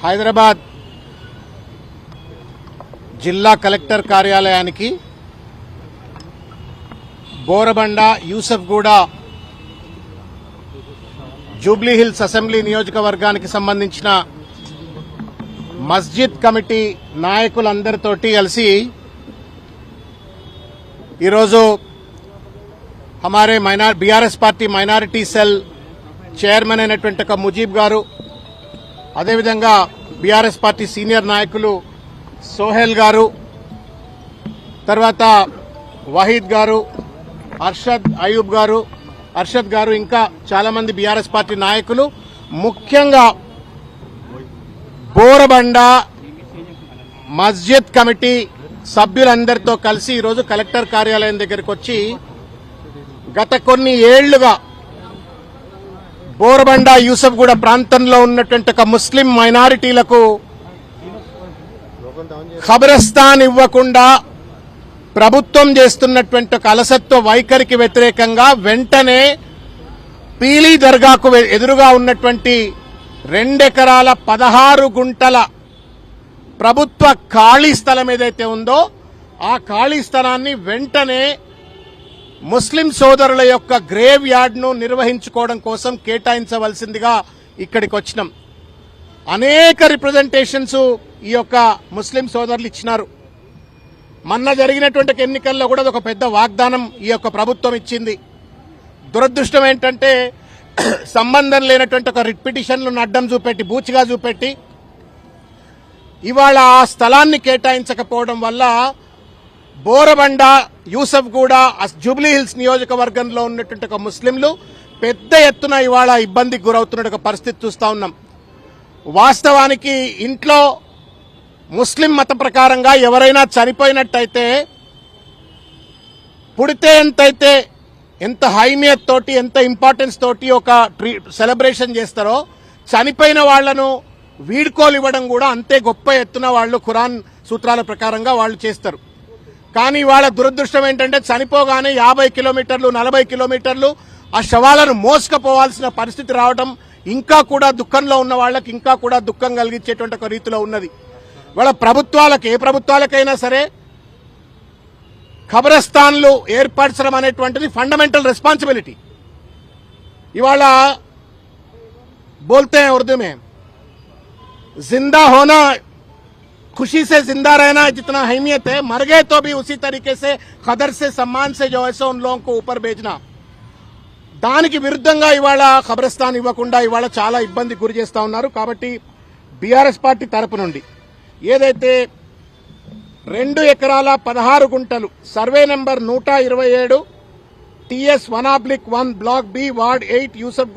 హైదరాబాద్ జిల్లా కలెక్టర్ కార్యాలయానికి బోరబండ, యూసఫ్గూడ, జూబ్లీహిల్స్ అసెంబ్లీ నియోజకవర్గానికి సంబంధించిన మస్జిద్ కమిటీ నాయకులందరితోటి కలిసి ఈరోజు हमारे BRS party minority cell chairman అయినటువంటి ఒక ముజీబ్ గారు, అదేవిధంగా बीआरएस పార్టీ సీనియర్ నాయకులు సోహెల్ గారు, తర్వాత వహీద్ గారు, అర్షద్ గారు ఇంకా చాలా మంది बीआरएस పార్టీ నాయకులు, ముఖ్యంగా బోరబండ మస్జిద్ కమిటీ సభ్యులందరితో కలిసి ఈరోజు కలెక్టర్ కార్యాలయం దగ్గరికి వచ్చి గత కొన్ని ఏళ్లుగా బోరబండ, యూసఫ్గూడ ప్రాంతంలో ఉన్నటువంటి ఒక ముస్లిం మైనారిటీలకు ఖబరస్థాన్ ఇవ్వకుండా ప్రభుత్వం చేస్తున్నటువంటి ఒక అలసత్వ వైఖరికి వ్యతిరేకంగా వెంటనే పీలీ దర్గాకు ఎదురుగా ఉన్నటువంటి 2 ఎకరాల 16 గుంటల ప్రభుత్వ ఖాళీ స్థలం ఏదైతే ఉందో ఆ ఖాళీ స్థలాన్ని వెంటనే ముస్లిం సోదరుల యొక్క గ్రేవ్ యార్డ్ ను నిర్వహించుకోవడం కోసం కేటాయించవలసిందిగా ఇక్కడికి వచ్చినాం. అనేక రిప్రజెంటేషన్స్ ఈ యొక్క ముస్లిం సోదరులు ఇచ్చినారు. మొన్న జరిగినటువంటి ఎన్నికల్లో కూడా ఒక పెద్ద వాగ్దానం ఈ యొక్క ప్రభుత్వం ఇచ్చింది. దురదృష్టం ఏంటంటే సంబంధం లేనటువంటి ఒక రిట్ పిటిషన్లను అడ్డం చూపెట్టి, బూచిగా చూపెట్టి ఇవాళ ఆ స్థలాన్ని కేటాయించకపోవడం వల్ల బోరబండ, యూసఫ్గూడ, జూబ్లీహిల్స్ నియోజకవర్గంలో ఉన్నటువంటి ఒక ముస్లింలు పెద్ద ఎత్తున ఇవాళ ఇబ్బందికి గురవుతున్న ఒక పరిస్థితి చూస్తా ఉన్నాం. వాస్తవానికి ఇంట్లో ముస్లిం మత ప్రకారంగా ఎవరైనా చనిపోయినట్టయితే పుడితే ఎంతైతే ఎంత హైమియత్ తోటి, ఎంత ఇంపార్టెన్స్ తోటి ఒక సెలబ్రేషన్ చేస్తారో, చనిపోయిన వాళ్లను వీడ్కోలు ఇవ్వడం కూడా అంతే గొప్ప ఎత్తున వాళ్ళు ఖురాన్ సూత్రాల ప్రకారంగా వాళ్ళు చేస్తారు. కానీ వాళ్ళ దురదృష్టం ఏంటంటే చనిపోగానే 50 కిలోమీటర్లు, 40 కిలోమీటర్లు ఆ శవాలను మోసుకుపోవాల్సిన పరిస్థితి రావడం ఇంకా కూడా దుఃఖంలో ఉన్న వాళ్ళకి ఇంకా కూడా దుఃఖం కలిగించేటువంటి ఒక రీతిలో ఉన్నది. వాళ్ళ ప్రభుత్వాలకు, ఏ ప్రభుత్వాలకైనా సరే ఖబరస్థాన్లు ఏర్పరచడం అనేటువంటిది ఫండమెంటల్ రెస్పాన్సిబిలిటీ. ఇవాళ बोलते हैं उर्दू में, जिंदा होना, खुशी से जिंदा रहना जितना अहमियत है, मर गए तो भी उसी तरीके से कदर से, सम्मान से जो है सो उन लोगों को ऊपर भेजना. దానికి విరుద్ధంగా ఇవాళ ఖబరస్థాన్ ఇవ్వకుండా ఇవాళ చాలా ఇబ్బంది గురి చేస్తా ఉన్నారు. కాబట్టి బీఆర్ఎస్ పార్టీ తరపు నుండి ఏదైతే 2 ఎకరాల 16 గుంటలు survey number 127 TS 1/1 block B ward 8 Yusuf